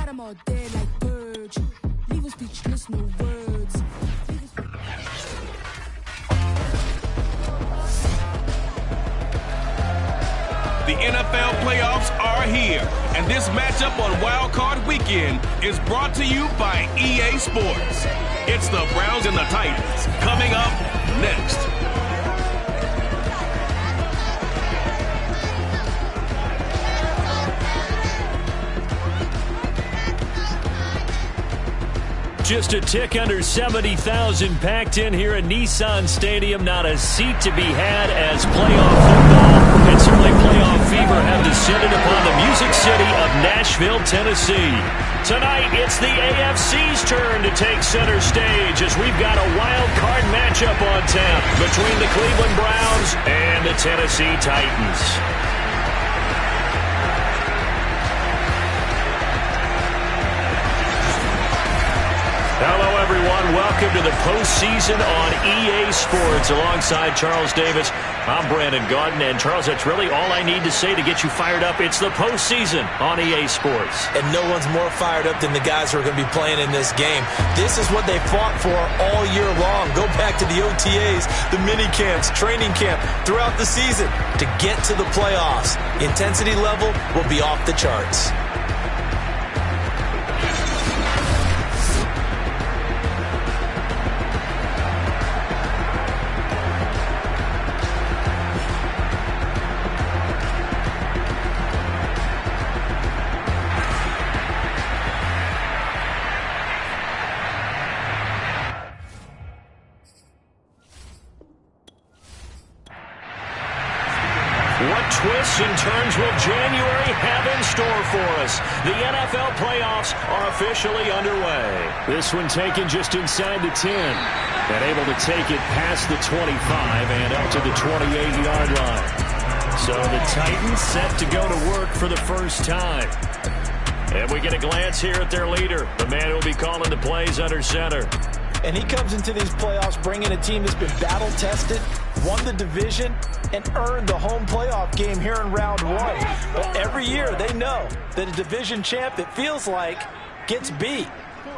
them all dead like purge. Leave us speechless, no words. The NFL playoffs are here, and this matchup on Wild Card Weekend is brought to you by EA Sports. It's the Browns and the Titans coming up next. Just a tick under 70,000 packed in here at Nissan Stadium. Not a seat to be had as playoff football and certainly playoff fever have descended upon the Music City of Nashville, Tennessee. Tonight, it's the AFC's turn to take center stage as we've got a wild card matchup on tap between the Cleveland Browns and the Tennessee Titans. Hello, everyone. Welcome to the postseason on EA Sports. Alongside Charles Davis, I'm Brandon Gaudin. And, Charles, that's really all I need to say to get you fired up. It's the postseason on EA Sports. And no one's more fired up than the guys who are going to be playing in this game. This is what they fought for all year long. Go back to the OTAs, the mini camps, training camp, throughout the season to get to the playoffs. Intensity level will be off the charts. Twists and turns will January have in store for us. The NFL playoffs are officially underway. This one taken just inside the 10. And able to take it past the 25 and up to the 28-yard line. So the Titans set to go to work for the first time. And we get a glance here at their leader, the man who will be calling the plays under center. And he comes into these playoffs bringing a team that's been battle-tested, won the division, and earned the home playoff game here in round one. But every year they know that a division champ, it feels like, gets beat.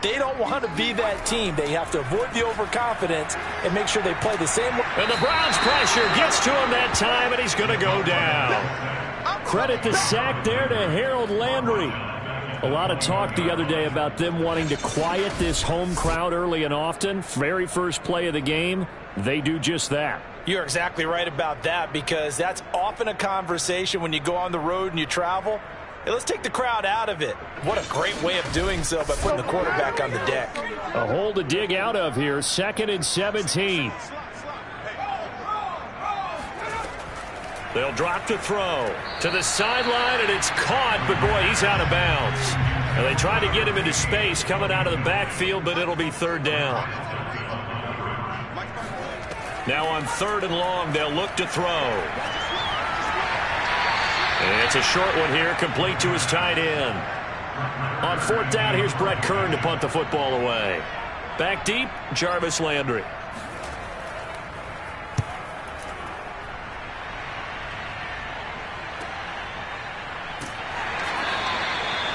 They don't want to be that team. They have to avoid the overconfidence and make sure they play the same way. And the Browns pressure gets to him that time, and he's going to go down. Credit the sack there to Harold Landry. A lot of talk the other day about them wanting to quiet this home crowd early and often. Very first play of the game, they do just that. You're exactly right about that, because that's often a conversation when you go on the road and you travel. Hey, let's take the crowd out of it. What a great way of doing so by putting the quarterback on the deck. A hole to dig out of here, 2nd and 17. They'll drop to throw to the sideline, and it's caught, but boy, he's out of bounds. And they try to get him into space coming out of the backfield, but it'll be third down. Now on 3rd and long, they'll look to throw. And it's a short one here, complete to his tight end. On 4th down, here's Brett Kern to punt the football away. Back deep, Jarvis Landry.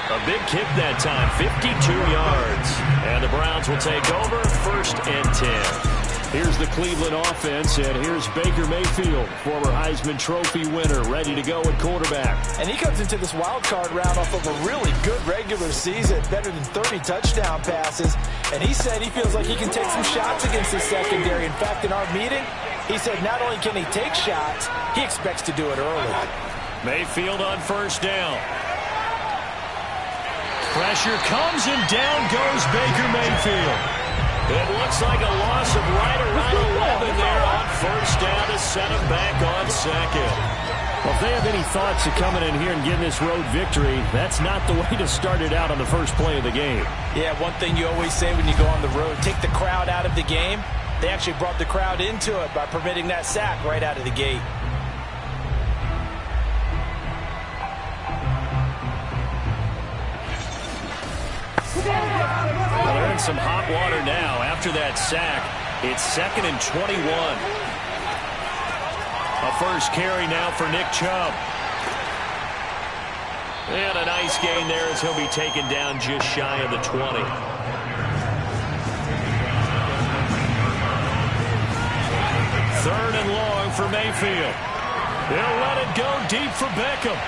A big kick that time, 52 yards. And the Browns will take over, 1st and 10. Here's the Cleveland offense, and here's Baker Mayfield, former Heisman Trophy winner, ready to go at quarterback. And he comes into this wild card round off of a really good regular season, better than 30 touchdown passes. And he said he feels like he can take some shots against the secondary. In fact, in our meeting, he said not only can he take shots, he expects to do it early. Mayfield on 1st down. Pressure comes, and down goes Baker Mayfield. It looks like a loss of right around 11 there on 1st down to set him back on 2nd. Well, if they have any thoughts of coming in here and getting this road victory, that's not the way to start it out on the first play of the game. Yeah, one thing you always say when you go on the road, take the crowd out of the game. They actually brought the crowd into it by permitting that sack right out of the gate. Well, they're in some hot water now. After that sack, it's 2nd and 21. A first carry now for Nick Chubb. And a nice gain there as he'll be taken down just shy of the 20. Third and long for Mayfield. They'll let it go deep for Beckham.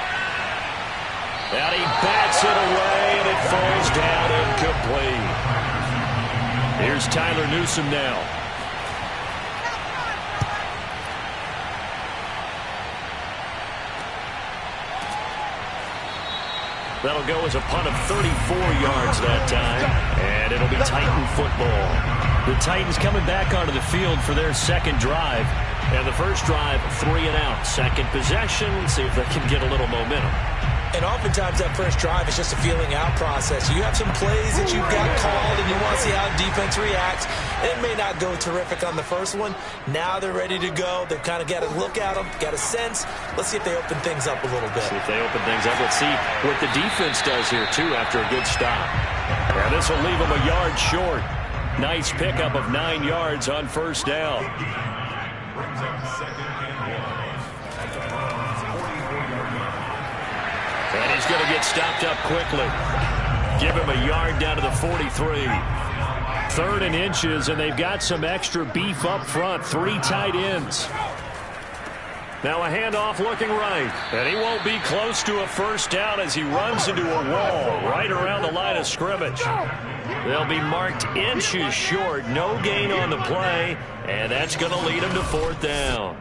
And he bats it away, and it falls down incomplete. Here's Tyler Newsome now. That'll go as a punt of 34 yards that time, and it'll be Titan football. The Titans coming back onto the field for their second drive. And the first drive, 3 and out. Second possession, see if they can get a little momentum. And oftentimes that first drive is just a feeling out process. You have some plays that you've got called and you want to see how defense reacts. It may not go terrific on the first one. Now they're ready to go. They've kind of got a look at them, got a sense. Let's see if they open things up a little bit. See if they open things up. Let's see what the defense does here, too, after a good stop. And this will leave them a yard short. Nice pickup of 9 yards on first down. And he's going to get stopped up quickly. Give him a yard down to the 43. 3rd and inches, and they've got some extra beef up front. 3 tight ends. Now a handoff looking right. And he won't be close to a first down as he runs into a wall right around the line of scrimmage. They'll be marked inches short. No gain on the play, and that's going to lead him to 4th down.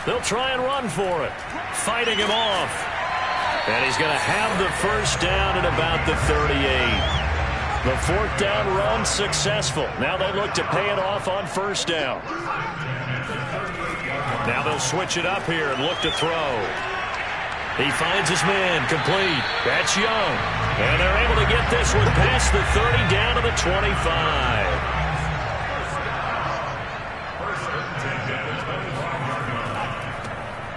They'll try and run for it. Fighting him off. And he's going to have the first down at about the 38. The 4th down run successful. Now they look to pay it off on first down. Now they'll switch it up here and look to throw. He finds his man complete. That's Young. And they're able to get this one past the 30 down to the 25.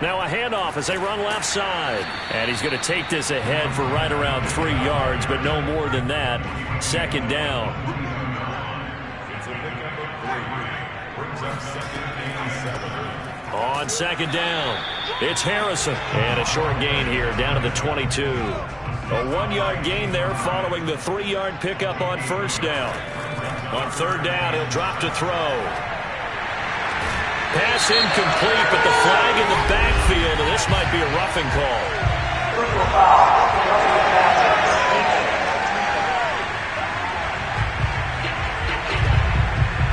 Now a handoff as they run left side. And he's going to take this ahead for right around 3 yards, but no more than that. 2nd down. On 2nd down, it's Harrison. And a short gain here down to the 22. A 1-yard gain there following the 3-yard pickup on first down. On 3rd down, he'll drop to throw. Pass incomplete, but the flag in the backfield, and this might be a roughing call.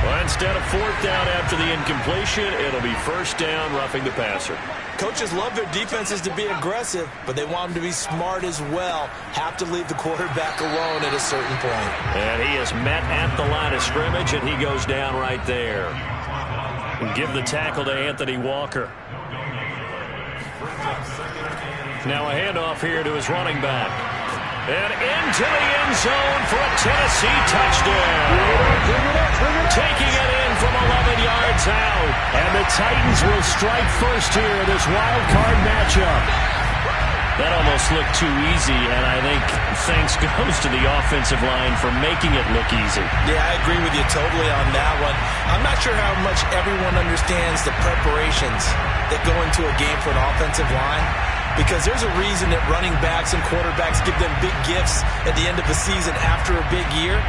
Well, instead of 4th down after the incompletion, it'll be 1st down, roughing the passer. Coaches love their defenses to be aggressive, but they want them to be smart as well. Have to leave the quarterback alone at a certain point. And he is met at the line of scrimmage, and he goes down right there. Give the tackle to Anthony Walker. Now a handoff here to his running back. And into the end zone for a Tennessee touchdown. Taking it in from 11 yards out. And the Titans will strike first here in this wild card matchup. That almost looked too easy, and I think thanks goes to the offensive line for making it look easy. Yeah, I agree with you totally on that one. I'm not sure how much everyone understands the preparations that go into a game for an offensive line, because there's a reason that running backs and quarterbacks give them big gifts at the end of the season after a big year.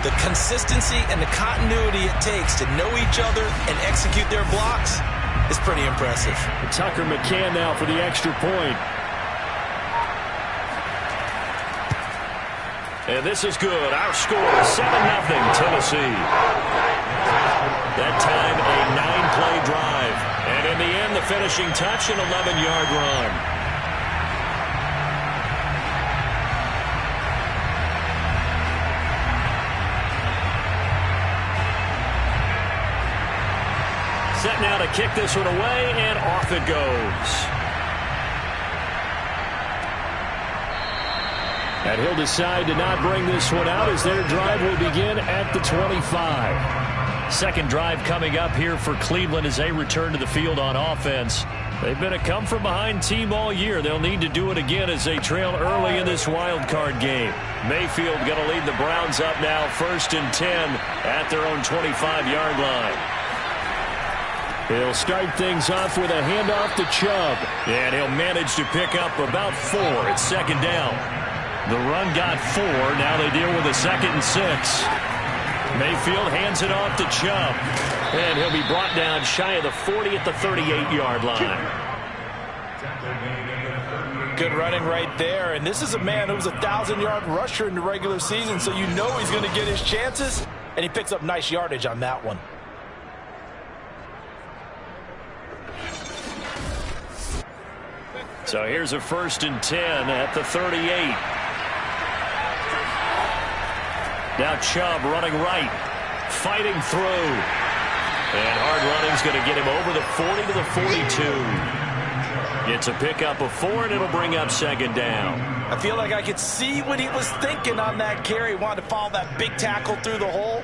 The consistency and the continuity it takes to know each other and execute their blocks is pretty impressive. Tucker McCann now for the extra point. And this is good. Our score is 7-0 Tennessee. That time a 9-play drive. And in the end, the finishing touch, an 11-yard run. Set now to kick this one away, and off it goes. And he'll decide to not bring this one out as their drive will begin at the 25. Second drive coming up here for Cleveland as they return to the field on offense. They've been a come-from-behind team all year. They'll need to do it again as they trail early in this wild card game. Mayfield going to lead the Browns up now, 1st and 10 at their own 25-yard line. He'll start things off with a handoff to Chubb, and he'll manage to pick up about 4. It's 2nd down. The run got 4. Now they deal with a 2nd and 6. Mayfield hands it off to Chubb, and he'll be brought down shy of the 40 at the 38-yard line. Good running right there, and this is a man who was a 1,000-yard rusher in the regular season, so you know he's going to get his chances, and he picks up nice yardage on that one. So here's a 1st and 10 at the 38. Now Chubb running right, fighting through. And hard running's going to get him over the 40 to the 42. It's a pickup of 4, and it'll bring up 2nd down. I feel like I could see what he was thinking on that carry. He wanted to follow that big tackle through the hole.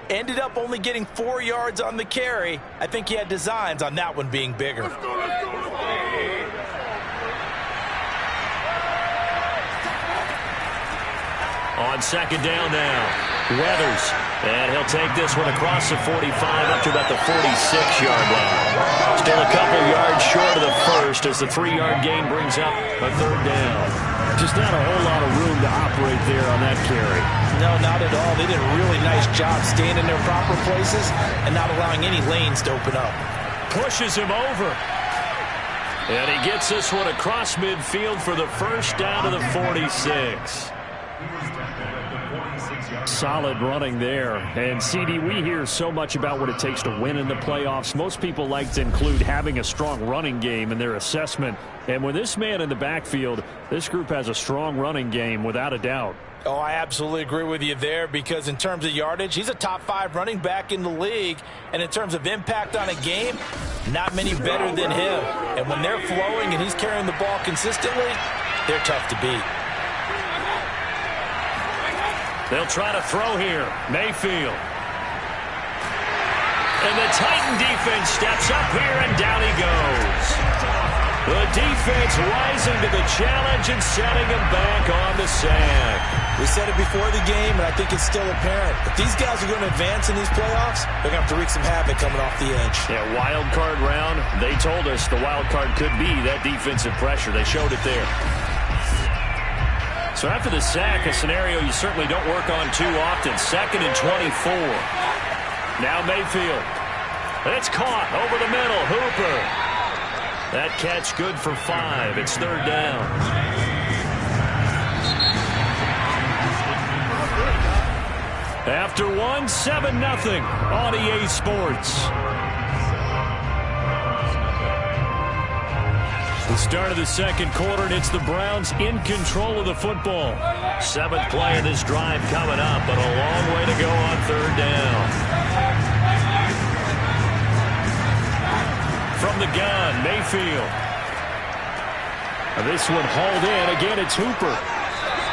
Ended up only getting 4 yards on the carry. I think he had designs on that one being bigger. On 2nd down now, Weathers, and he'll take this one across the 45 up to about the 46-yard line. Still a couple yards short of the first as the 3-yard gain brings up a 3rd down. Just not a whole lot of room to operate there on that carry. No, not at all. They did a really nice job staying in their proper places and not allowing any lanes to open up. Pushes him over. And he gets this one across midfield for the 1st down to the 46. Solid running there. And, CD, we hear so much about what it takes to win in the playoffs. Most people like to include having a strong running game in their assessment. And with this man in the backfield, this group has a strong running game without a doubt. Oh, I absolutely agree with you there, because in terms of yardage, he's a top 5 running back in the league. And in terms of impact on a game, not many better than him. And when they're flowing and he's carrying the ball consistently, they're tough to beat. They'll try to throw here. Mayfield. And the Titan defense steps up here, and down he goes. The defense rising to the challenge and setting him back on the sack. We said it before the game, and I think it's still apparent. If these guys are going to advance in these playoffs, they're going to have to wreak some havoc coming off the edge. Yeah, wild card round. They told us the wild card could be that defensive pressure. They showed it there. So after the sack, a scenario you certainly don't work on too often. 2nd and 24. Now Mayfield. It's caught over the middle. Hooper. That catch good for 5. It's 3rd down. After 1, 7-0 on EA Sports. The start of the 2nd quarter, and it's the Browns in control of the football. 7th play of this drive coming up, but a long way to go on 3rd down. From the gun, Mayfield. This one hauled in. Again, it's Hooper.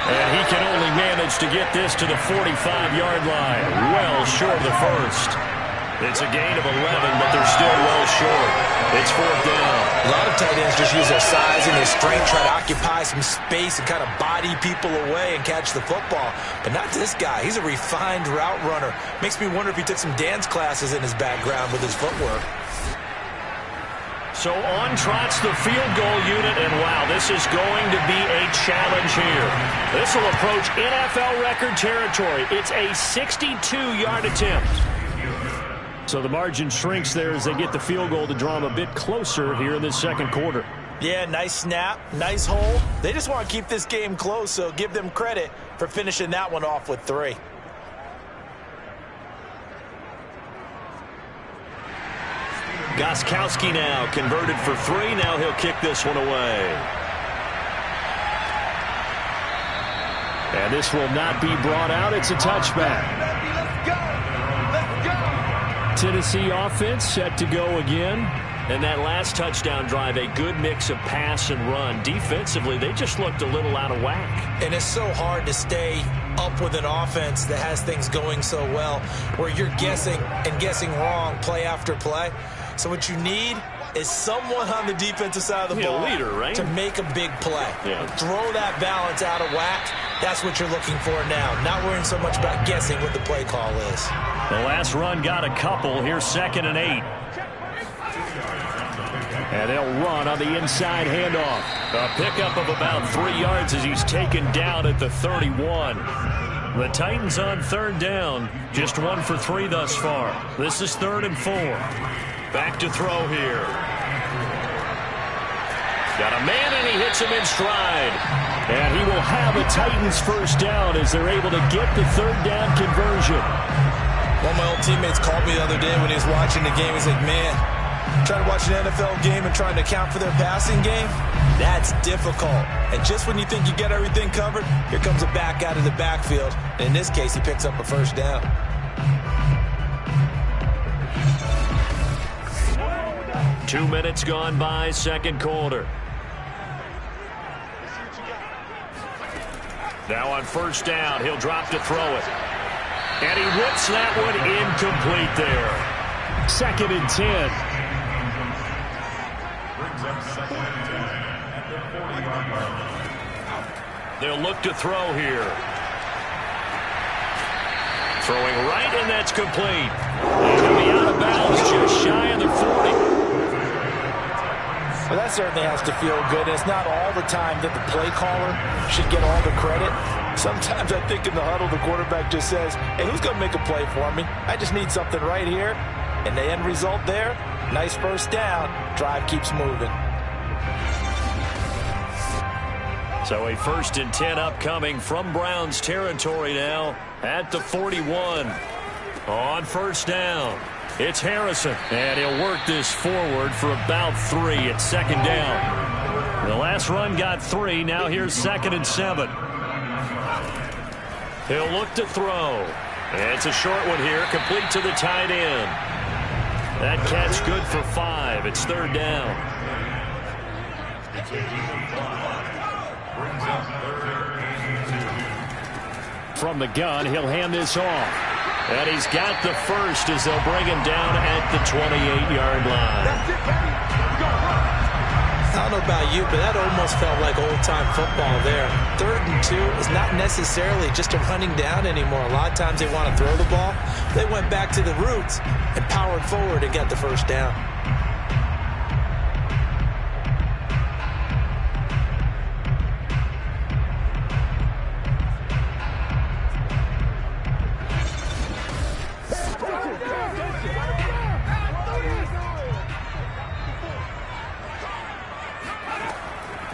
And he can only manage to get this to the 45-yard line. Well short of the first. It's a gain of 11, but they're still well short. It's 4th down. A lot of tight ends just use their size and their strength, try to occupy some space and kind of body people away and catch the football. But not this guy. He's a refined route runner. Makes me wonder if he took some dance classes in his background with his footwork. So on trots the field goal unit, and wow, this is going to be a challenge here. This will approach NFL record territory. It's a 62-yard attempt. So the margin shrinks there as they get the field goal to draw them a bit closer here in this 2nd quarter. Yeah, nice snap, nice hole. They just want to keep this game close, so give them credit for finishing that one off with 3. Gostkowski now converted for 3. Now he'll kick this one away. And this will not be brought out. It's a touchback. Tennessee offense set to go again. And that last touchdown drive, a good mix of pass and run. Defensively, they just looked a little out of whack. And it's so hard to stay up with an offense that has things going so well, where you're guessing and guessing wrong play after play. So what you need is someone on the defensive side of the ball leader, right? to make a big play. Yeah. Throw that balance out of whack. That's what you're looking for now. Not worrying so much about guessing what the play call is. The last run got a couple. Here's 2nd and 8. And they'll run on the inside handoff. A pickup of about 3 yards as he's taken down at the 31. The Titans on 3rd down. Just 1 for 3 thus far. This is 3rd and 4. Back to throw here. Got a man, and he hits him in stride. And he will have a Titans first down as they're able to get the 3rd down conversion. One of my old teammates called me the other day when he was watching the game. He's like, man, trying to watch an NFL game and trying to account for their passing game, that's difficult. And just when you think you get everything covered, here comes a back out of the backfield. And in this case, he picks up a first down. Two minutes gone by, second quarter. Now on first down, he'll drop to throw it. And he whips that one incomplete there. 2nd and 10. They'll look to throw here. Throwing right, and that's complete. And he'll be out of bounds just shy of the 40. Well, that certainly has to feel good. It's not all the time that the play caller should get all the credit. Sometimes I think in the huddle, the quarterback just says, hey, who's going to make a play for me? I just need something right here. And the end result there, nice first down. Drive keeps moving. So a 1st and 10 upcoming from Browns territory now at the 41. On first down, it's Harrison. And he'll work this forward for about 3 at 2nd down. The last run got 3. Now here's 2nd and 7. He'll look to throw. It's a short one here, complete to the tight end. That catch good for 5. It's 3rd down. From the gun, he'll hand this off. And he's got the first as they'll bring him down at the 28-yard line. I don't know about you, but that almost felt like old-time football there. 3rd and 2 is not necessarily just a running down anymore. A lot of times they want to throw the ball. They went back to the roots and powered forward and got the first down.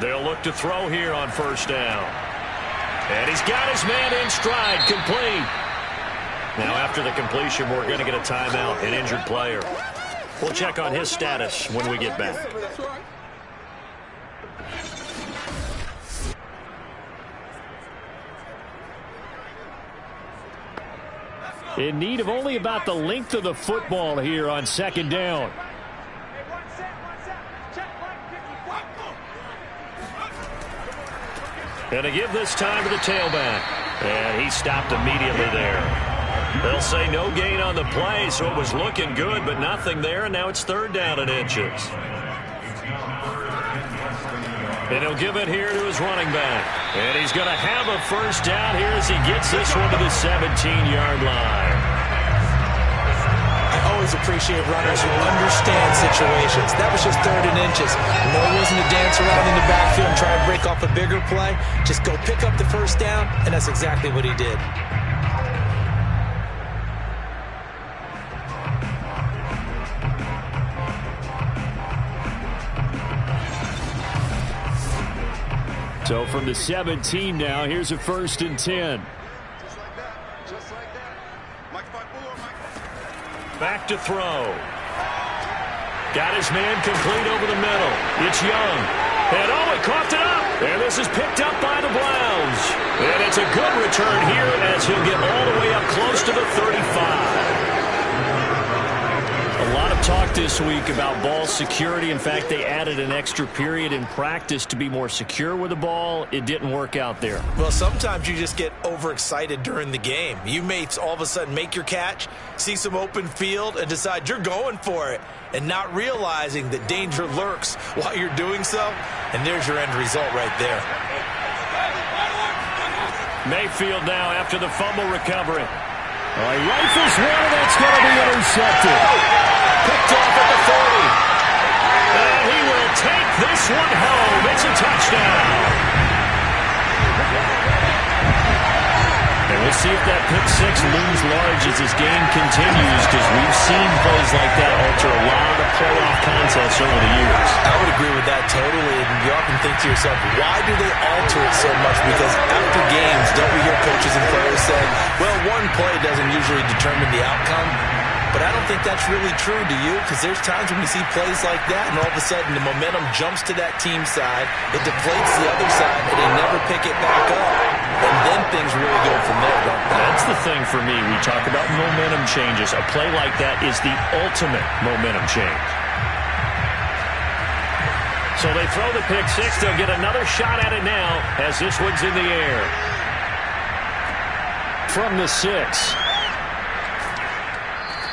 They'll look to throw here on first down. And he's got his man in stride, complete. Now after the completion, we're going to get a timeout, an injured player. We'll check on his status when we get back. In need of only about the length of the football here on 2nd down. And to give this time to the tailback. And he stopped immediately there. They'll say no gain on the play, so it was looking good, but nothing there, and now it's 3rd down and inches. And he'll give it here to his running back. And he's going to have a first down here as he gets this one to the 17-yard line. I always appreciate runners who understand situations. That was just 3rd and inches. No reason to dance around in the backfield and try to break off a bigger play. Just go pick up the first down, and that's exactly what he did. So from the 17 now, here's a 1st and 10. Back to throw. Got his man complete over the middle. It's Young. And oh, he coughed it up. And this is picked up by the Browns. And it's a good return here as he'll get all the way up close to the 35. A lot of talk this week about ball security. In fact, they added an extra period in practice to be more secure with the ball. It didn't work out there. Well, sometimes you just get overexcited during the game. You may all of a sudden make your catch, see some open field, and decide you're going for it, and not realizing that danger lurks while you're doing so. And there's your end result right there. Mayfield now after the fumble recovery. He rifles one, and that's going to be intercepted. Picked off at the 40. And he will take this one home. It's a touchdown. And we'll see if that pick six looms large as this game continues, because we've seen plays like that alter a lot of playoff contests over the years. I would agree with that totally. And you often think to yourself, why do they alter it so much? Because after games, don't we hear coaches and players saying, well, one play doesn't usually determine the outcome? But I don't think that's really true, do you? Because there's times when we see plays like that, and all of a sudden the momentum jumps to that team side, it deflates the other side, and they never pick it back up. And then things really go from there, don't they? That's the thing for me. We talk about momentum changes. A play like that is the ultimate momentum change. So they throw the pick six. They'll get another shot at it now as this one's in the air. From the 6.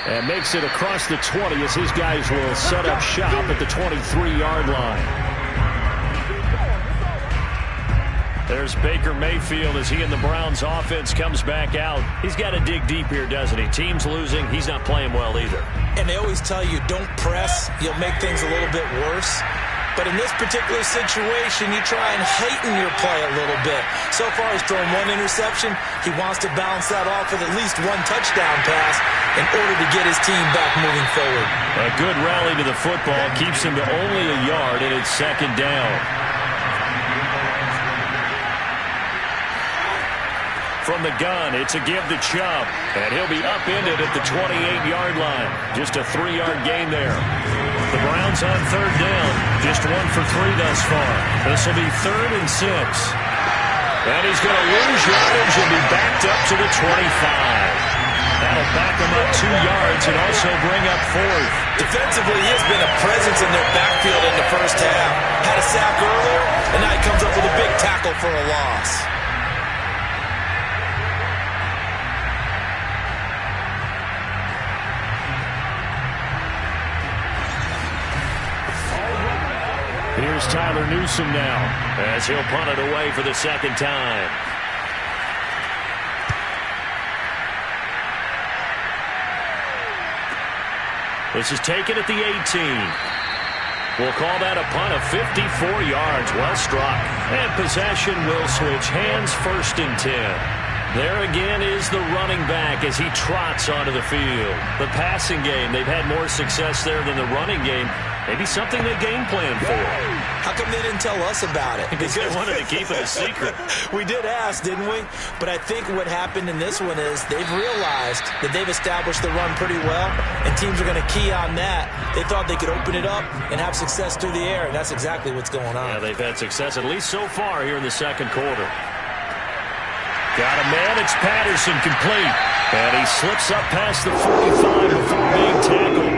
And makes it across the 20 as his guys will set up shop at the 23-yard line. There's Baker Mayfield as he and the Browns offense comes back out. He's got to dig deep here, doesn't he? Team's losing. He's not playing well either. And they always tell you, don't press. You'll make things a little bit worse. But in this particular situation, you try and heighten your play a little bit. So far, he's thrown one interception. He wants to bounce that off with at least one touchdown pass in order to get his team back moving forward. A good rally to the football keeps him to only a yard, and it's second down. From the gun, it's a give to Chubb, and he'll be upended at the 28-yard line. Just a 3-yard gain there. The Browns on third down, just 1 for 3 thus far. This will be 3rd and 6. And he's going to lose yardage and be backed up to the 25. That'll back him up 2 yards and also bring up 4th. Defensively, he has been a presence in their backfield in the first half. Had a sack earlier, and now he comes up with a big tackle for a loss. Here's Tyler Newsome now as he'll punt it away for the second time. This is taken at the 18. We'll call that a punt of 54 yards. Well struck. And possession will switch hands, 1st and 10. There again is the running back as he trots onto the field. The passing game, they've had more success there than the running game. Maybe something they game planned for. How come they didn't tell us about it? Because they wanted to keep it a secret. We did ask, didn't we? But I think what happened in this one is they've realized that they've established the run pretty well, and teams are going to key on that. They thought they could open it up and have success through the air, and that's exactly what's going on. Yeah, they've had success, at least so far, here in the second quarter. Got a man, it's Patterson, complete. And he slips up past the 45 before being tackled.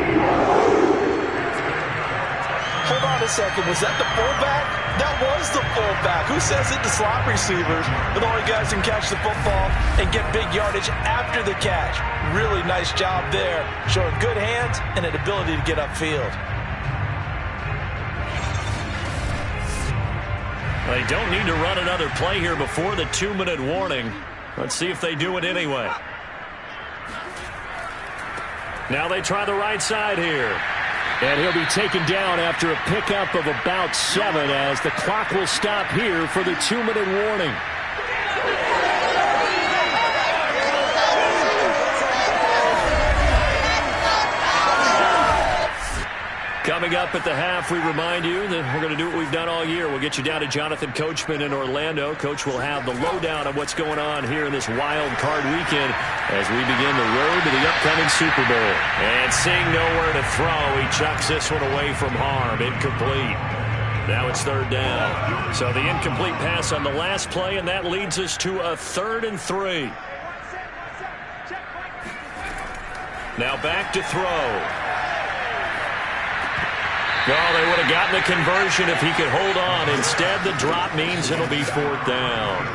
Hold on a second. Was that the fullback? That was the fullback. Who says it? The slot receivers. But the only guys can catch the football and get big yardage after the catch. Really nice job there. Showing good hands and an ability to get upfield. They don't need to run another play here before the 2-minute warning. Let's see if they do it anyway. Now they try the right side here. And he'll be taken down after a pickup of about 7 as the clock will stop here for the 2-minute warning. Coming up at the half, we remind you that we're going to do what we've done all year. We'll get you down to Jonathan Coachman in Orlando. Coach will have the lowdown of what's going on here in this wild card weekend as we begin the road to the upcoming Super Bowl. And seeing nowhere to throw, he chucks this one away from harm. Incomplete. Now it's 3rd down. So the incomplete pass on the last play, and that leads us to a 3rd and 3. Now back to throw. Well, they would have gotten the conversion if he could hold on. Instead, the drop means it'll be 4th down.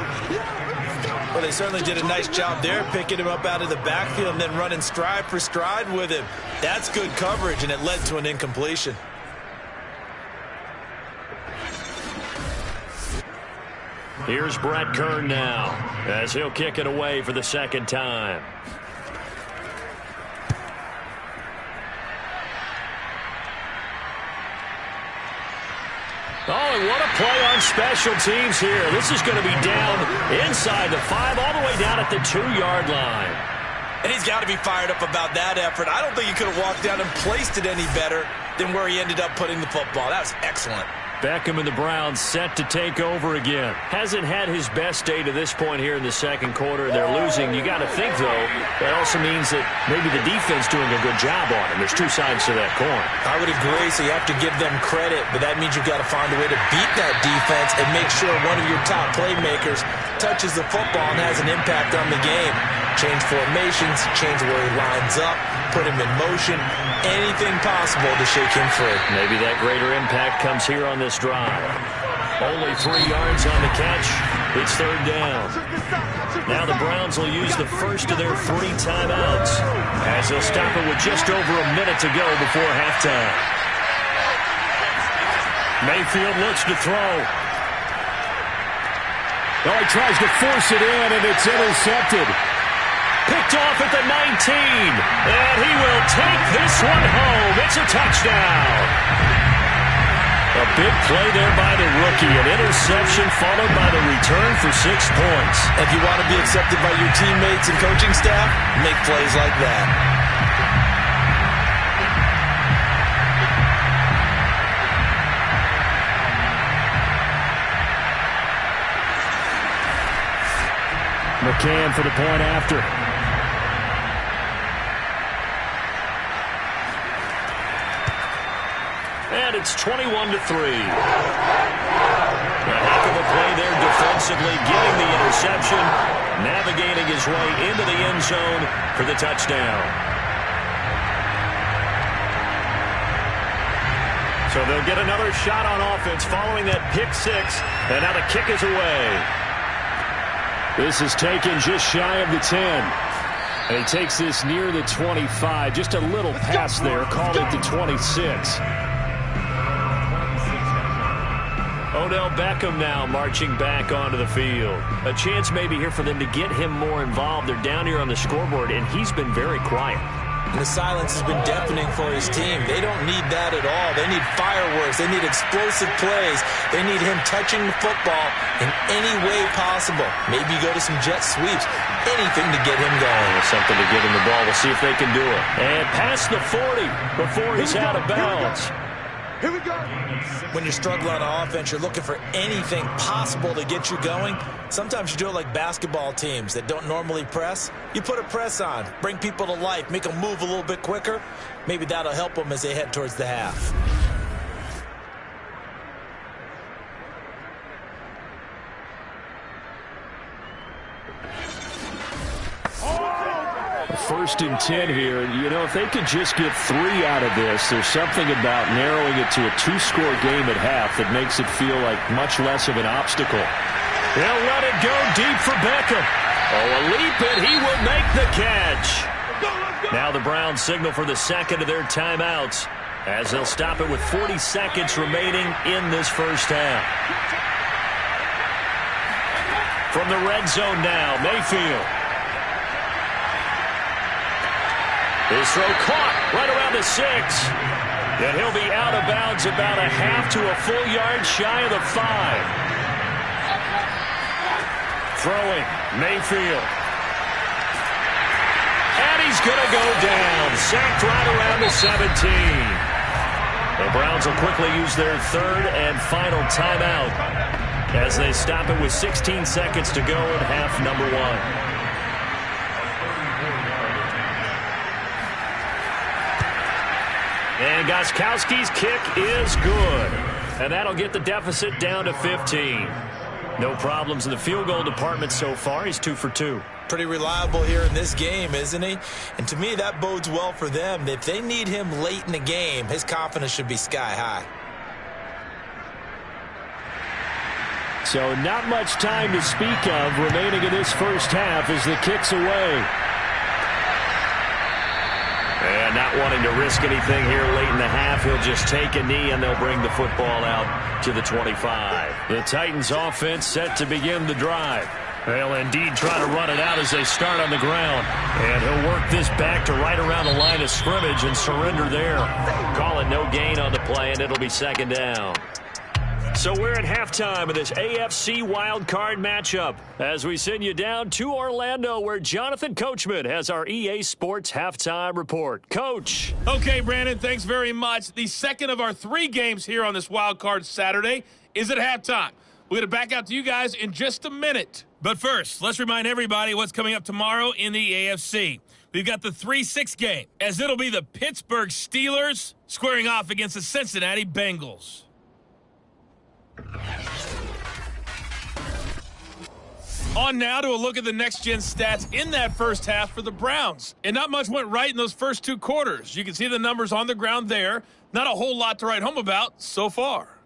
Well, they certainly did a nice job there, picking him up out of the backfield and then running stride for stride with him. That's good coverage, and it led to an incompletion. Here's Brett Kern now, as he'll kick it away for the 2nd time. Oh, and what a play on special teams here. This is going to be down inside the 5, all the way down at the 2-yard line. And he's got to be fired up about that effort. I don't think he could have walked down and placed it any better than where he ended up putting the football. That was excellent. Beckham and the Browns set to take over again. Hasn't had his best day to this point here in the 2nd quarter. They're losing. You got to think, though, that also means that maybe the defense doing a good job on him. There's 2 sides to that coin. I would agree, so you have to give them credit, but that means you've got to find a way to beat that defense and make sure one of your top playmakers touches the football and has an impact on the game. Change formations, change where he lines up, put him in motion, anything possible to shake him free. Maybe that greater impact comes here on this drive. Only 3 yards on the catch. It's 3rd down. Now the Browns will use the first of their 3 timeouts as they'll stop it with just over a minute to go before halftime. Mayfield looks to throw. Oh, he tries to force it in, and it's intercepted. Picked off at the 19, and he will take this one home. It's a touchdown. A big play there by the rookie. An interception followed by the return for 6 points. If you want to be accepted by your teammates and coaching staff, make plays like that. McCann for the point after. And it's 21-3. A heck of a play there defensively, getting the interception, navigating his way into the end zone for the touchdown. So they'll get another shot on offense following that pick 6, and now the kick is away. This is taken just shy of the 10. And he takes this near the 25. Just a little pass there. Call it the 26. Odell Beckham now marching back onto the field. A chance maybe here for them to get him more involved. They're down here on the scoreboard, and he's been very quiet. And the silence has been deafening for his team. They don't need that at all. They need fireworks. They need explosive plays. They need him touching the football in any way possible. Maybe go to some jet sweeps. Anything to get him going. Something to get him the ball. We'll see if they can do it. And past the 40 before he's out of bounds. Here we go. When you're struggling on offense, you're looking for anything possible to get you going. Sometimes you do it like basketball teams that don't normally press. You put a press on, bring people to life, make them move a little bit quicker. Maybe that'll help them as they head towards the half. First and 10 here. You know, if they could just get 3 out of this, there's something about narrowing it to a 2-score game at half that makes it feel like much less of an obstacle. They'll let it go deep for Beckham. Oh, a leap, and he will make the catch. Now the Browns signal for the 2nd of their timeouts as they'll stop it with 40 seconds remaining in this first half. From the red zone now, Mayfield. His throw caught right around the 6. And he'll be out of bounds about a half to a full yard shy of the 5. Throwing, Mayfield. And he's going to go down. Sacked right around the 17. The Browns will quickly use their 3rd and final timeout as they stop it with 16 seconds to go in half number 1. And Gostkowski's kick is good. And that'll get the deficit down to 15. No problems in the field goal department so far. He's 2 for 2. Pretty reliable here in this game, isn't he? And to me, that bodes well for them. If they need him late in the game, his confidence should be sky high. So not much time to speak of remaining in this first half as the kick's away. And not wanting to risk anything here late in the half, he'll just take a knee and they'll bring the football out to the 25. The Titans offense set to begin the drive. They'll indeed try to run it out as they start on the ground. And he'll work this back to right around the line of scrimmage and surrender there. Call it no gain on the play, and it'll be second down. So we're at halftime of this AFC wildcard matchup as we send you down to Orlando where Jonathan Coachman has our EA Sports halftime report. Coach. Okay, Brandon, thanks very much. The second of our 3 games here on this wildcard Saturday is at halftime. We're going to back out to you guys in just a minute. But first, let's remind everybody what's coming up tomorrow in the AFC. We've got the 3-6 game, as it'll be the Pittsburgh Steelers squaring off against the Cincinnati Bengals. On now to a look at the next-gen stats in that first half for the Browns. And not much went right in those first 2 quarters. You can see the numbers on the ground there. Not a whole lot to write home about so far.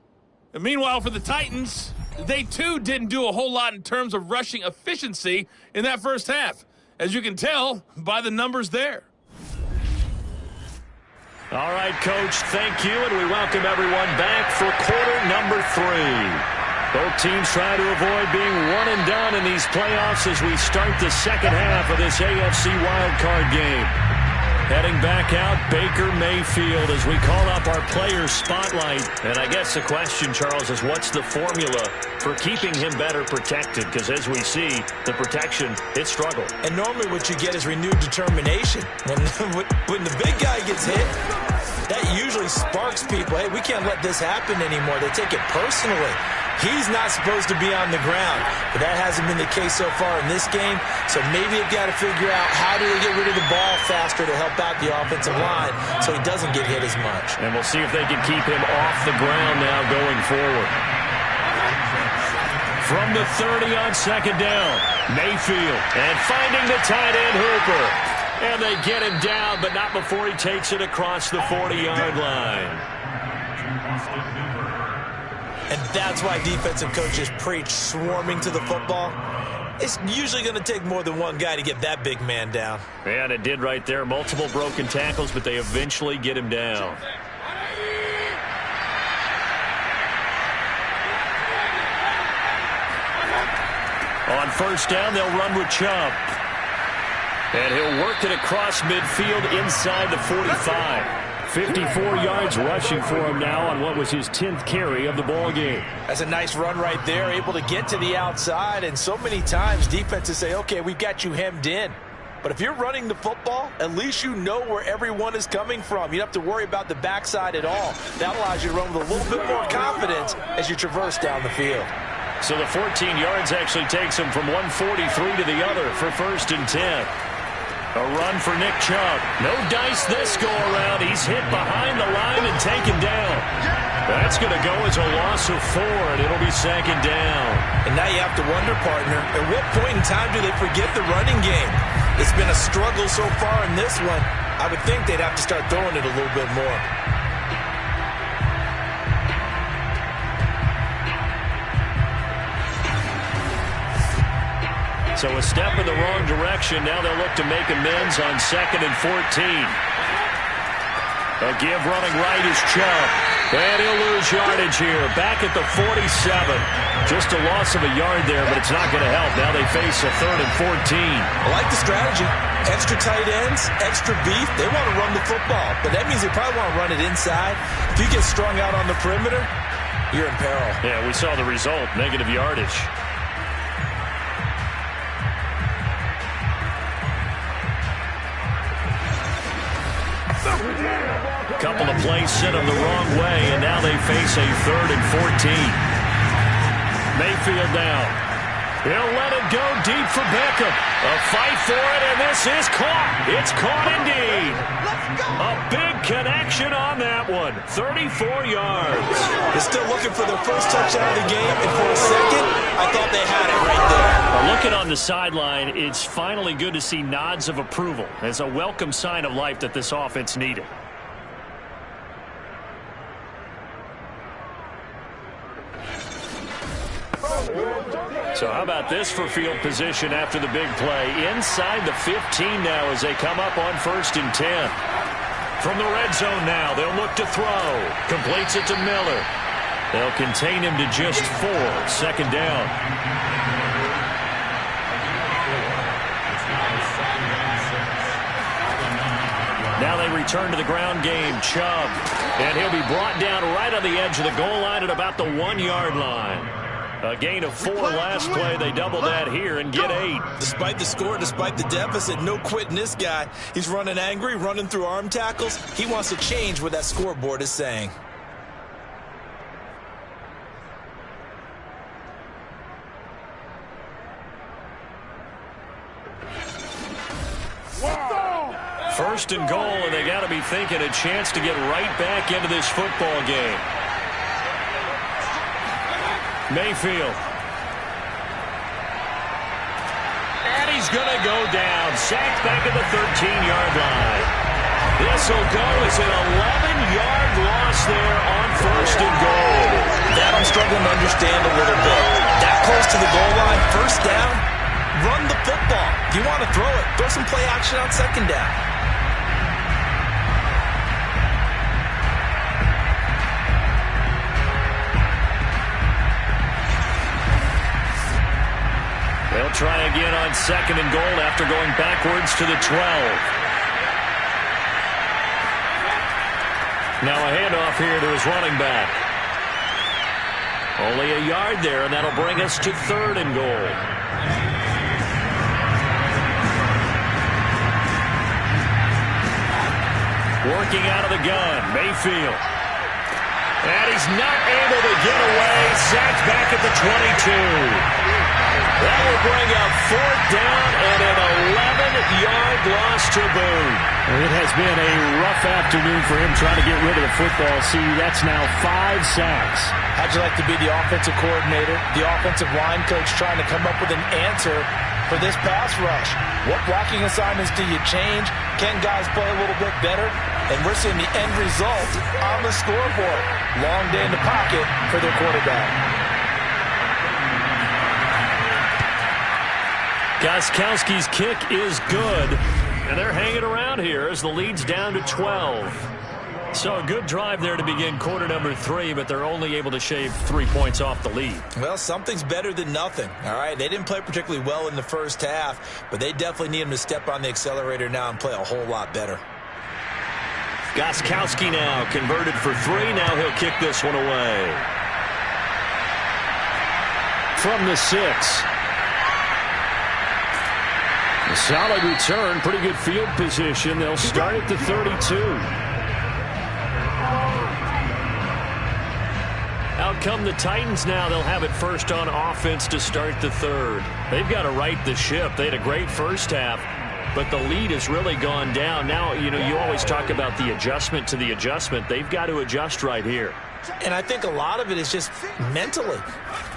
And meanwhile, for the Titans, they too didn't do a whole lot in terms of rushing efficiency in that first half, as you can tell by the numbers there. All right, Coach, thank you, and we welcome everyone back for quarter number 3. Both teams try to avoid being one and done in these playoffs as we start the second half of this AFC wildcard game. Heading back out, Baker Mayfield as we call up our player spotlight. And I guess the question, Charles, is what's the formula for keeping him better protected? Because as we see, the protection, it struggled. And normally what you get is renewed determination. When the big guy gets hit, that usually sparks people. Hey, we can't let this happen anymore. They take it personally. He's not supposed to be on the ground, but that hasn't been the case so far in this game. So maybe they've got to figure out how do they get rid of the ball faster to help out the offensive line so he doesn't get hit as much. And we'll see if they can keep him off the ground now going forward. From the 30 on second down, Mayfield. And finding the tight end Hooper. And they get him down, but not before he takes it across the 40-yard line. And that's why defensive coaches preach swarming to the football. It's usually going to take more than one guy to get that big man down. And it did right there. Multiple broken tackles, but they eventually get him down. On first down, they'll run with Chubb. And he'll work it across midfield inside the 45. 54 yards rushing for him now on what was his 10th carry of the ball game. That's a nice run right there, able to get to the outside. And so many times defenses say, okay, we've got you hemmed in. But if you're running the football, at least you know where everyone is coming from. You don't have to worry about the backside at all. That allows you to run with a little bit more confidence as you traverse down the field. So the 14 yards actually takes him from 143 to the other for first and 10. A run for Nick Chubb. No dice this go-around. He's hit behind the line and taken down. That's going to go as a loss of 4, and it'll be second down. And now you have to wonder, partner, at what point in time do they forget the running game? It's been a struggle so far in this one. I would think they'd have to start throwing it a little bit more. So a step in the wrong direction. Now they'll look to make amends on second and 14. A give running right is Chubb. And he'll lose yardage here. Back at the 47. Just a loss of a yard there, but it's not going to help. Now they face a third and 14. I like the strategy. Extra tight ends, extra beef. They want to run the football, but that means they probably want to run it inside. If you get strung out on the perimeter, you're in peril. Yeah, we saw the result, negative yardage. Couple of plays sent them the wrong way, and now they face a third and 14. Mayfield down. He'll let it will go deep for Beckham. A fight for it, and this is caught. It's caught indeed. A big connection on that one. 34 yards. They're still looking for their first touchdown of the game, and for a second, I thought they had it right there. Well, looking on the sideline, it's finally good to see nods of approval. It's a welcome sign of life that this offense needed. So how about this for field position after the big play? Inside the 15 now as they come up on 1st and 10. From the red zone now, they'll look to throw. Completes it to Miller. They'll contain him to just 4. 2nd down. Now they return to the ground game. Chubb. And he'll be brought down right on the edge of the goal line at about the 1-yard line. A gain of 4 last play. They double that here and get 8. Despite the score, despite the deficit, no quitting this guy. He's running angry, running through arm tackles. He wants to change what that scoreboard is saying. First and goal, and they got to be thinking a chance to get right back into this football game. Mayfield. And he's going to go down. Sacked back at the 13-yard line. This will go as an 11-yard loss there on 1st and goal. That I'm struggling to understand a little bit. That close to the goal line, 1st down, run the football. If you want to throw it, throw some play action on 2nd down. They'll try again on 2nd and goal after going backwards to the 12. Now a handoff here to his running back. Only a yard there, and that'll bring us to 3rd and goal. Working out of the gun, Mayfield. And he's not able to get away. Sacked back at the 22. That will bring up 4th down and an 11-yard loss to boot. It has been a rough afternoon for him trying to get rid of the football. See, that's now 5 sacks. How'd you like to be the offensive coordinator, the offensive line coach trying to come up with an answer for this pass rush? What blocking assignments do you change? Can guys play a little bit better? And we're seeing the end result on the scoreboard. Long day in the pocket for their quarterback. Gostkowski's kick is good, and they're hanging around here as the lead's down to 12. So a good drive there to begin quarter number 3, but they're only able to shave 3 points off the lead. Well, something's better than nothing, all right? They didn't play particularly well in the 1st half, but they definitely need him to step on the accelerator now and play a whole lot better. Gostkowski now converted for 3. Now he'll kick this one away. From the 6. A solid return, pretty good field position. They'll start at the 32. Out come the Titans now. They'll have it first on offense to start the 3rd. They've got to right the ship. They had a great first half, but the lead has really gone down. Now, you know, you always talk about the adjustment to the adjustment. They've got to adjust right here. And I think a lot of it is just mentally.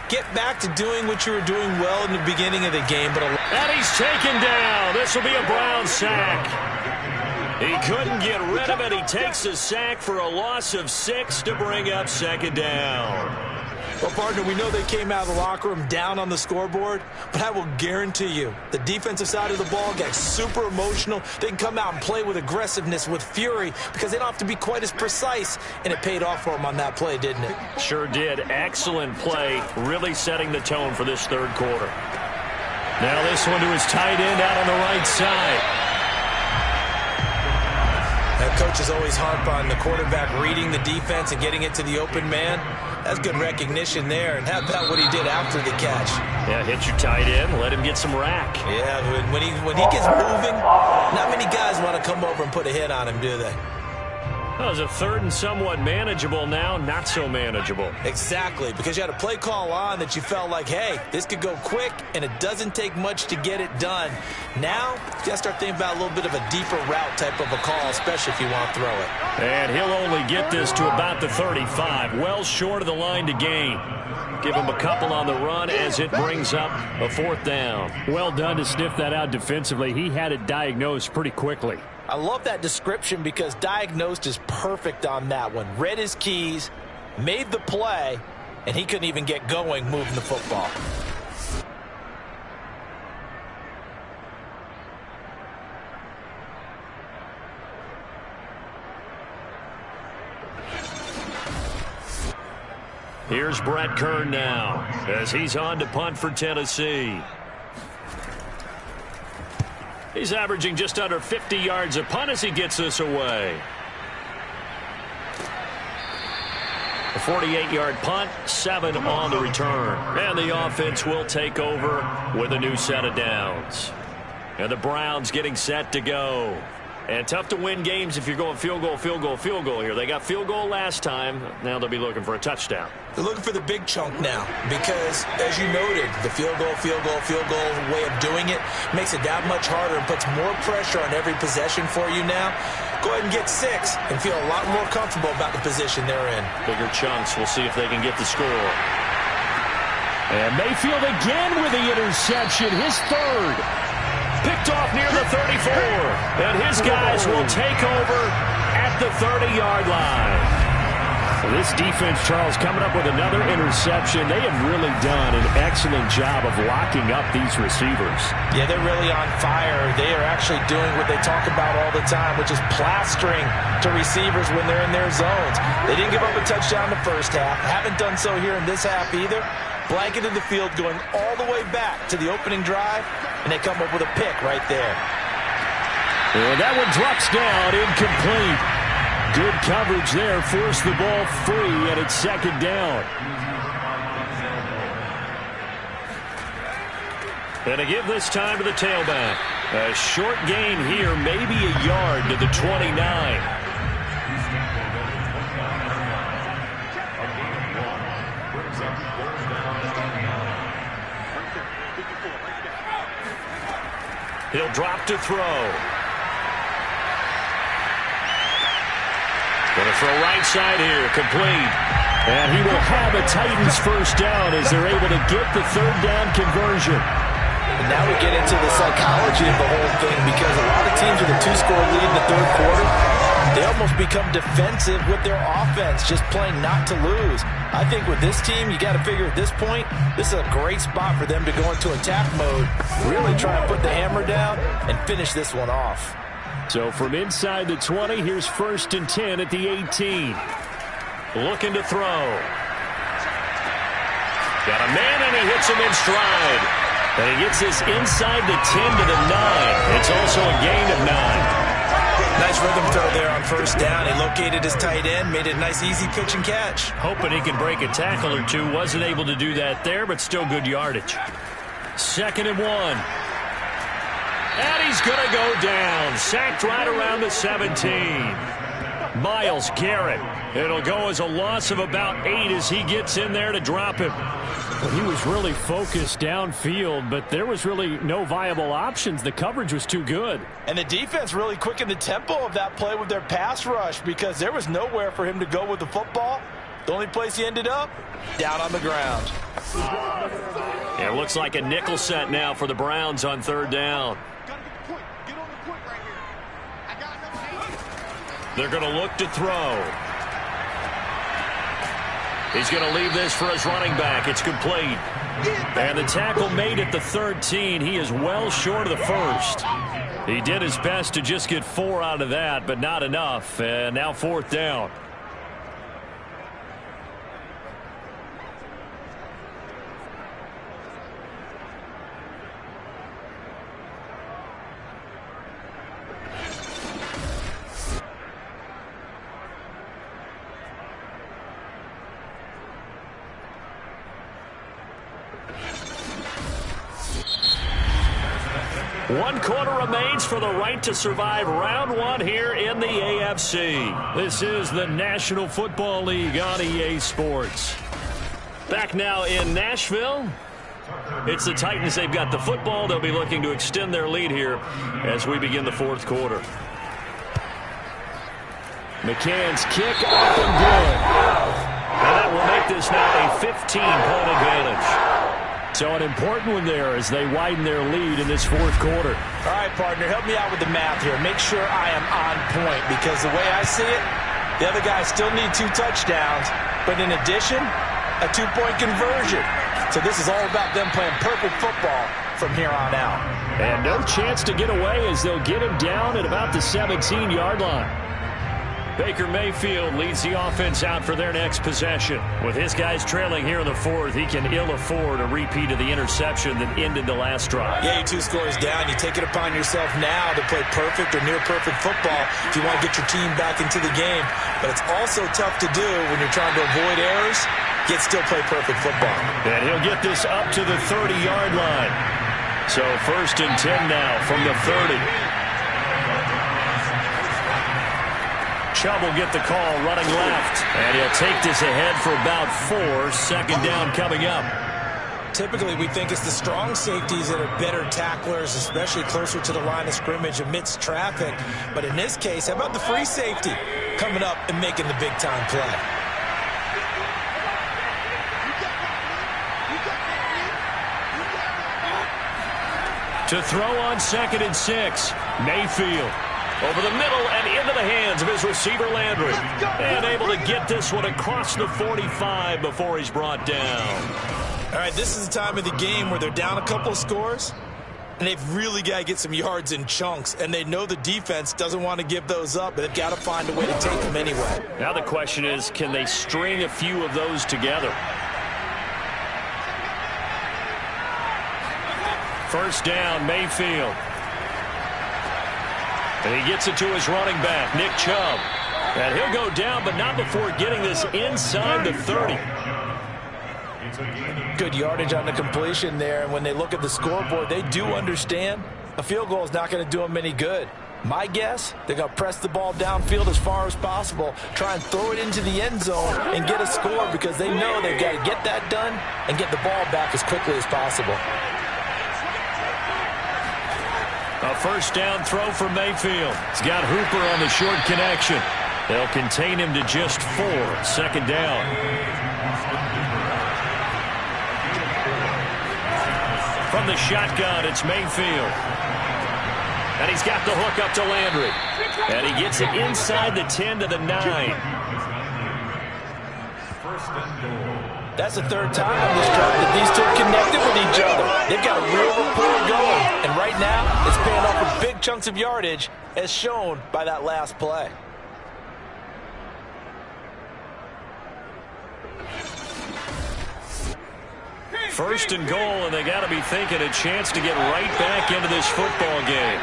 Get back to doing what you were doing well in the beginning of the game. And he's taken down. This will be a Brown sack. He couldn't get rid of it. He takes a sack for a loss of 6 to bring up 2nd down. Well, partner, we know they came out of the locker room down on the scoreboard, but I will guarantee you the defensive side of the ball got super emotional. They can come out and play with aggressiveness, with fury, because they don't have to be quite as precise, and it paid off for them on that play, didn't it? Sure did. Excellent play, really setting the tone for this 3rd quarter. Now this one to his tight end out on the right side. That coach is always harp on the quarterback reading the defense and getting it to the open man. That's good recognition there. And how about what he did after the catch? Yeah, hit your tight end, let him get some rack. Yeah, when he gets moving, not many guys want to come over and put a hit on him, do they? That was a third and somewhat manageable, now not so manageable. Exactly, because you had a play call on that you felt like, hey, this could go quick, and it doesn't take much to get it done. Now, you got to start thinking about a little bit of a deeper route type of a call, especially if you want to throw it. And he'll only get this to about the 35, well short of the line to gain. Give him a couple on the run as it brings up a 4th down. Well done to sniff that out defensively. He had it diagnosed pretty quickly. I love that description because diagnosed is perfect on that one. Read his keys, made the play, and he couldn't even get going moving the football. Here's Brett Kern now as he's on to punt for Tennessee. He's averaging just under 50 yards a punt as he gets this away. A 48-yard punt, 7 on the return. And the offense will take over with a new set of downs. And the Browns getting set to go. And tough to win games if you're going field goal, field goal, field goal here. They got field goal last time. Now they'll be looking for a touchdown. They're looking for the big chunk now because, as you noted, the field goal way of doing it makes it that much harder and puts more pressure on every possession for you now. Go ahead and get 6 and feel a lot more comfortable about the position they're in. Bigger chunks. We'll see if they can get the score. And Mayfield again with the interception, his 3rd. Picked off near the 34. And his guys will take over at the 30-yard line. So this defense, Charles, coming up with another interception. They have really done an excellent job of locking up these receivers. Yeah, they're really on fire. They are actually doing what they talk about all the time, which is plastering to receivers when they're in their zones. They didn't give up a touchdown in the first half. Haven't done so here in this half either. Blanketed the field going all the way back to the opening drive, and they come up with a pick right there. And that one drops down, incomplete. Good coverage there, forced the ball free, and it's 2nd down. And to give this time to the tailback. A short gain here, maybe a yard to the 29. He'll drop to throw. Going to throw right side here, complete. And he will have a Titans 1st down as they're able to get the 3rd down conversion. And now we get into the psychology of the whole thing because a lot of teams with a 2-score lead in the 3rd quarter, they almost become defensive with their offense, just playing not to lose. I think with this team, you got to figure at this point, this is a great spot for them to go into attack mode, really try and put the hammer down and finish this one off. So from inside the 20, here's 1st and 10 at the 18. Looking to throw. Got a man and he hits him in stride. And he gets this inside the 10 to the 9. It's also a gain of 9. Nice rhythm throw there on 1st down. He located his tight end, made it a nice easy pitch and catch. Hoping he could break a tackle or two. Wasn't able to do that there, but still good yardage. 2nd and 1. And he's going to go down. Sacked right around the 17. Myles Garrett. It'll go as a loss of about 8 as he gets in there to drop him. Well, he was really focused downfield, but there was really no viable options. The coverage was too good. And the defense really quickened the tempo of that play with their pass rush because there was nowhere for him to go with the football. The only place he ended up, down on the ground. It looks like a nickel set now for the Browns on 3rd down. They're going to look to throw. He's going to leave this for his running back. It's complete. And the tackle made at the 13. He is well short of the 1st. He did his best to just get 4 out of that, but not enough. And now 4th down. 1 quarter remains for the right to survive round 1 here in the AFC. This is the National Football League on EA Sports. Back now in Nashville. It's the Titans. They've got the football. They'll be looking to extend their lead here as we begin the 4th quarter. McCann's kick up and good. And that will make this now a 15-point advantage. So an important one there as they widen their lead in this 4th quarter. All right, partner, help me out with the math here. Make sure I am on point because the way I see it, the other guys still need 2 touchdowns, but in addition, a 2-point conversion. So this is all about them playing perfect football from here on out. And no chance to get away as they'll get him down at about the 17-yard line. Baker Mayfield leads the offense out for their next possession. With his guys trailing here in the 4th, he can ill afford a repeat of the interception that ended the last drive. Yeah, you 2 scores down. You take it upon yourself now to play perfect or near perfect football if you want to get your team back into the game. But it's also tough to do when you're trying to avoid errors, yet still play perfect football. And he'll get this up to the 30-yard line. So 1st and 10 now from the 30. Chubb will get the call running left. And he'll take this ahead for about 4. 2nd down coming up. Typically, we think it's the strong safeties that are better tacklers, especially closer to the line of scrimmage amidst traffic. But in this case, how about the free safety coming up and making the big-time play? To throw on 2nd and 6. Mayfield. Over the middle and into the hands of his receiver, Landry. And able to get this one across the 45 before he's brought down. All right, this is the time of the game where they're down a couple of scores, and they've really got to get some yards in chunks, and they know the defense doesn't want to give those up, but they've got to find a way to take them anyway. Now the question is, can they string a few of those together? 1st down, Mayfield. And he gets it to his running back, Nick Chubb. And he'll go down, but not before getting this inside the 30. Good yardage on the completion there. And when they look at the scoreboard, they do understand a field goal is not going to do them any good. My guess, they're going to press the ball downfield as far as possible, try and throw it into the end zone and get a score because they know they've got to get that done and get the ball back as quickly as possible. A 1st down throw for Mayfield. He's got Hooper on the short connection. They'll contain him to just 4. 2nd down. From the shotgun, it's Mayfield. And he's got the hook up to Landry. And he gets it inside the 10 to the 9. That's the 3rd time on this drive that these 2 connected with each other. They've got a real rapport going. And right now, it's paying off with big chunks of yardage, as shown by that last play. First and goal, and they got to be thinking a chance to get right back into this football game.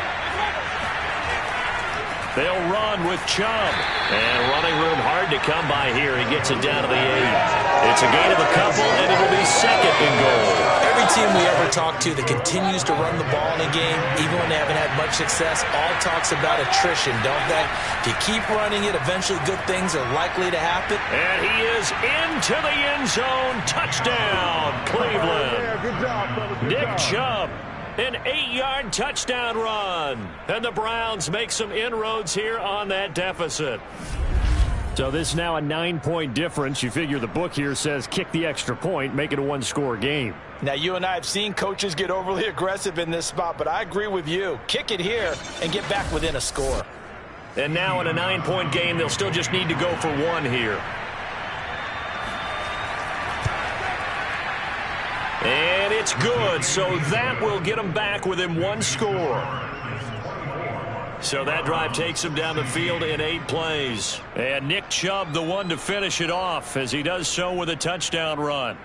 They'll run with Chubb. And running room hard to come by here. He gets it down to the 8. It's a gain of a couple, and it'll be 2nd and goal. Every team we ever talk to that continues to run the ball in a game, even when they haven't had much success, all talks about attrition, don't they? If you keep running it, eventually good things are likely to happen. And he is into the end zone. Touchdown, Cleveland. Good job, brother. Nick Chubb. An 8-yard touchdown run. And the Browns make some inroads here on that deficit. So this is now a 9-point difference. You figure the book here says kick the extra point, make it a 1-score game. Now, you and I have seen coaches get overly aggressive in this spot, but I agree with you. Kick it here and get back within a score. And now in a 9-point game, they'll still just need to go for 1 here. And it's good, so that will get them back within 1 score. So that drive takes him down the field in 8 plays. And Nick Chubb, the one to finish it off, as he does so with a touchdown run.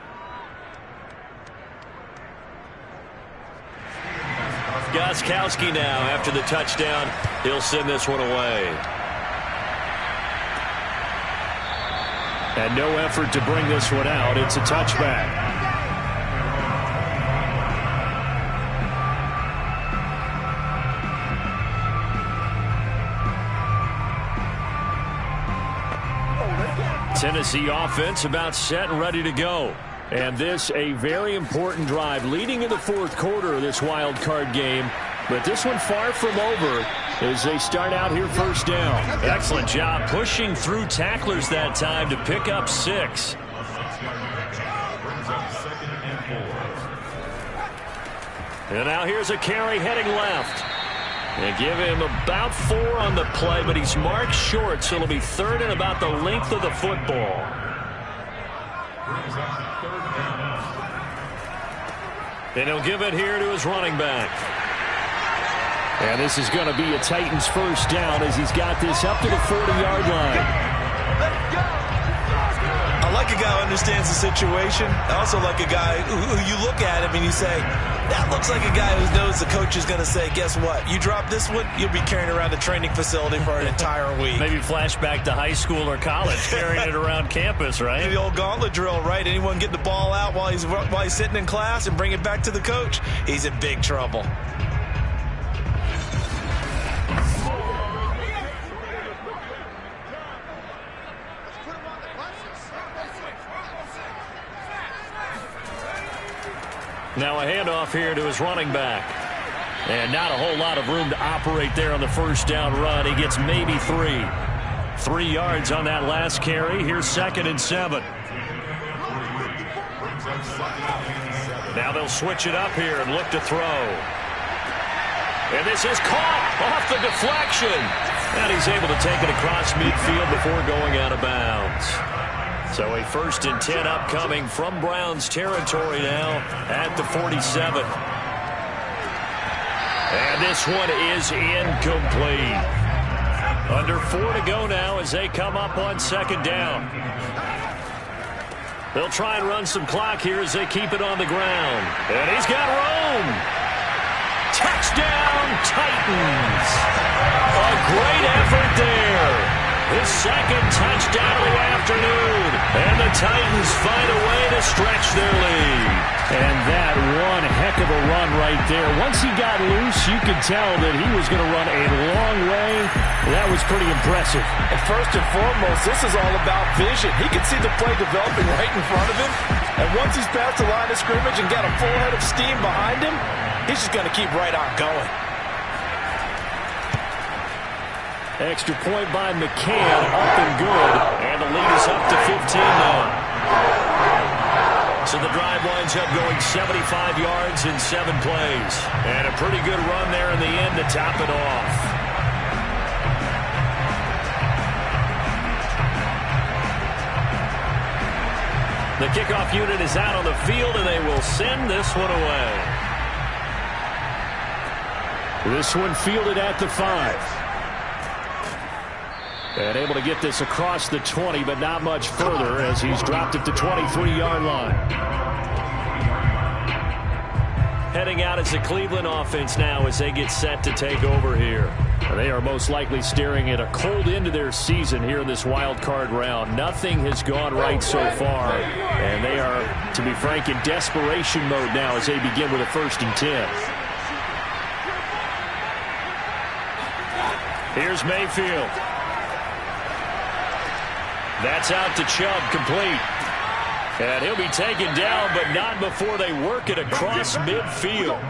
Gostkowski now, after the touchdown, he'll send this one away. And no effort to bring this one out. It's a touchback. Tennessee offense about set and ready to go. And this a very important drive leading in the fourth quarter of this wild card game. But this one far from over as they start out here first down. Excellent job pushing through tacklers that time to pick up 6. And now here's a carry heading left. They give him about 4 on the play, but he's marked short, so it'll be third and about the length of the football. And he'll give it here to his running back. And this is going to be a Titans first down as he's got this up to the 40-yard line. I like a guy who understands the situation. I also like a guy who you look at him and you say, that looks like a guy who knows the coach is going to say, guess what? You drop this one, you'll be carrying around the training facility for an entire week. Maybe flashback to high school or college, carrying it around campus, right? The old gauntlet drill, right? Anyone get the ball out while he's sitting in class and bring it back to the coach, he's in big trouble. Now a handoff here to his running back. And not a whole lot of room to operate there on the first down run. He gets maybe 3. 3 yards on that last carry. Here's 2nd and 7. Now they'll switch it up here and look to throw. And this is caught off the deflection. And he's able to take it across midfield before going out of bounds. So a 1st and 10 upcoming from Browns territory now at the 47. And this one is incomplete. Under 4 to go now as they come up on 2nd down. They'll try and run some clock here as they keep it on the ground. And he's got room. Touchdown, Titans. A great effort there. His 2nd touchdown of the afternoon. And the Titans find a way to stretch their lead. And that one heck of a run right there. Once he got loose, you could tell that he was going to run a long way. That was pretty impressive. And first and foremost, this is all about vision. He could see the play developing right in front of him. And once he's past the line of scrimmage and got a full head of steam behind him, he's just going to keep right on going. Extra point by McCann, up and good. And the lead is up to 15 now. So the drive winds up going 75 yards in 7 plays. And a pretty good run there in the end to top it off. The kickoff unit is out on the field, and they will send this one away. This one fielded at the 5. And able to get this across the 20, but not much further as he's dropped at the 23-yard line. Heading out as the Cleveland offense now as they get set to take over here. They are most likely staring at a cold end to their season here in this wild card round. Nothing has gone right so far, and they are, to be frank, in desperation mode now as they begin with a 1st and 10. Here's Mayfield. That's out to Chubb, complete. And he'll be taken down, but not before they work it across midfield.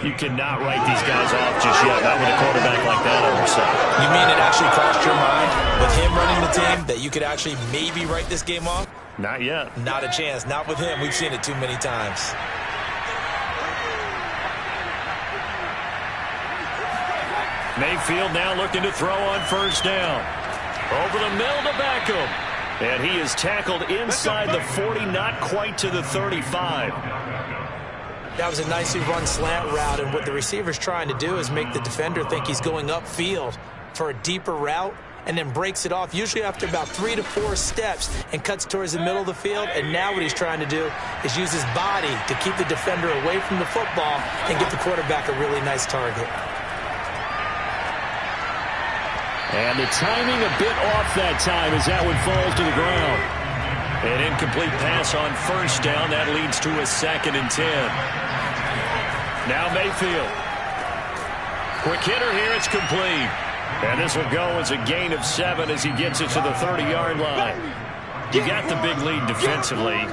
You cannot write these guys off just yet, not with a quarterback like that on your side. You mean it actually crossed your mind with him running the team that you could actually maybe write this game off? Not yet. Not a chance. Not with him. We've seen it too many times. Mayfield now looking to throw on 1st down. Over the middle to Beckham. And he is tackled inside the 40, not quite to the 35. That was a nicely run slant route, and what the receiver's trying to do is make the defender think he's going upfield for a deeper route, and then breaks it off, usually after about 3 to 4 steps, and cuts towards the middle of the field. And now what he's trying to do is use his body to keep the defender away from the football and get the quarterback a really nice target. And the timing a bit off that time as that one falls to the ground. An incomplete pass on 1st down. That leads to a 2nd and 10. Now Mayfield. Quick hitter here. It's complete. And this will go as a gain of 7 as he gets it to the 30-yard line. You got the big lead defensively.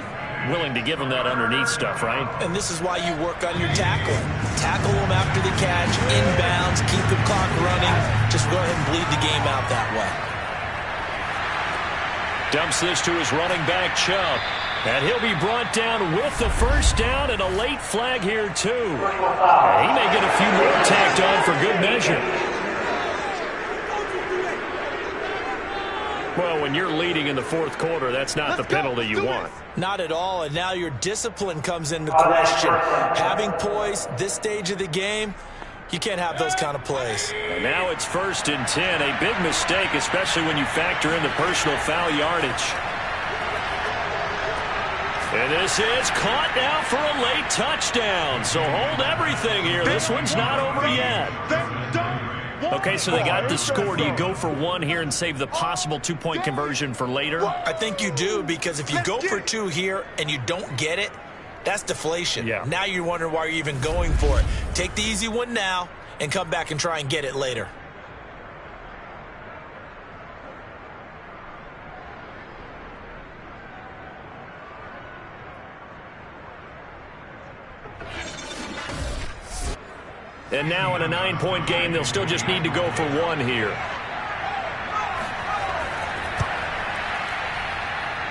Willing to give him that underneath stuff, right? And this is why you work on your tackling. Tackle them after the catch, inbounds, keep the clock running. Just go ahead and bleed the game out that way. Dumps this to his running back, Chubb. And he'll be brought down with the first down and a late flag here, too. And he may get a few more tacked on for good measure. Well, when you're leading in the fourth quarter, that's not the penalty you want. Not at all, and now your discipline comes into question. Having poise this stage of the game, you can't have those kind of plays. And now it's 1st and 10, a big mistake, especially when you factor in the personal foul yardage. And this is caught now for a late touchdown. So hold everything here. This one's not over yet. Okay, so they got the score. Do you go for 1 here and save the possible 2-point conversion for later? I think you do, because if you go for 2 here and you don't get it, that's deflation. Yeah. Now you're wondering why you're even going for it. Take the easy one now and come back and try and get it later. And now in a 9-point game, they'll still just need to go for 1 here.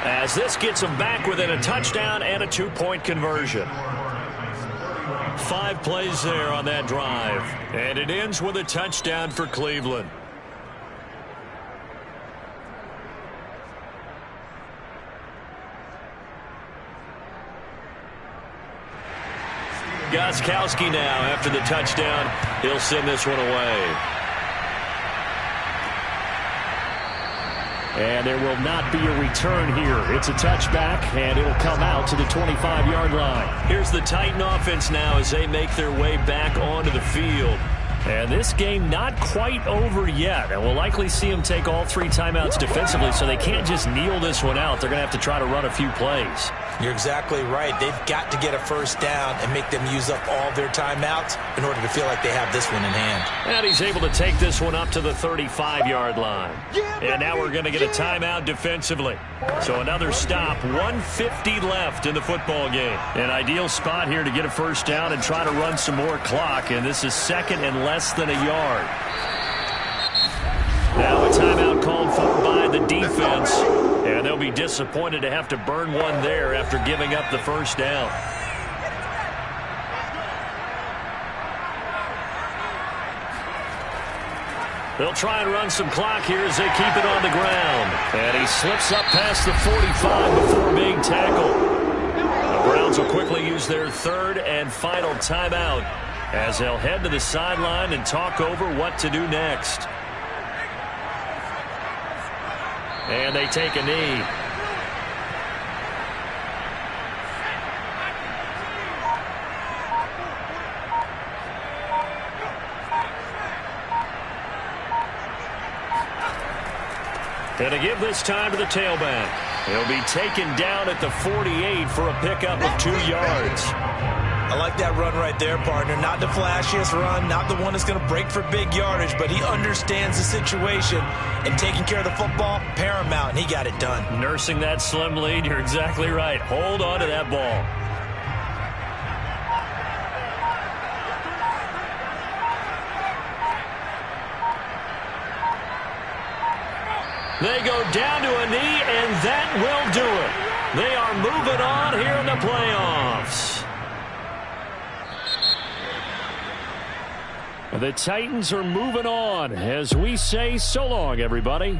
As this gets them back within a touchdown and a 2-point conversion. 5 plays there on that drive. And it ends with a touchdown for Cleveland. Gostkowski now after the touchdown. He'll send this one away. And there will not be a return here. It's a touchback, and it'll come out to the 25-yard line. Here's the Titan offense now as they make their way back onto the field. And this game not quite over yet. And we'll likely see them take all 3 timeouts defensively, so they can't just kneel this one out. They're going to have to try to run a few plays. You're exactly right. They've got to get a first down and make them use up all their timeouts in order to feel like they have this one in hand. And he's able to take this one up to the 35-yard line. And now we're going to get a timeout defensively. So another stop, 1:50 left in the football game. An ideal spot here to get a first down and try to run some more clock. And this is 2nd and less than a yard. Now a timeout called for by the defense. And they'll be disappointed to have to burn one there after giving up the first down. They'll try and run some clock here as they keep it on the ground. And he slips up past the 45 before being tackled. The Browns will quickly use their 3rd and final timeout as they'll head to the sideline and talk over what to do next. And they take a knee. And to give this time to the tailback. He'll be taken down at the 48 for a pickup of 2 yards. I like that run right there, partner. Not the flashiest run, not the one that's going to break for big yardage, but he understands the situation, and taking care of the football, paramount, and he got it done. Nursing that slim lead, you're exactly right. Hold on to that ball. They go down to a knee, and that will do it. They are moving on here in the playoffs. The Titans are moving on as we say so long, everybody.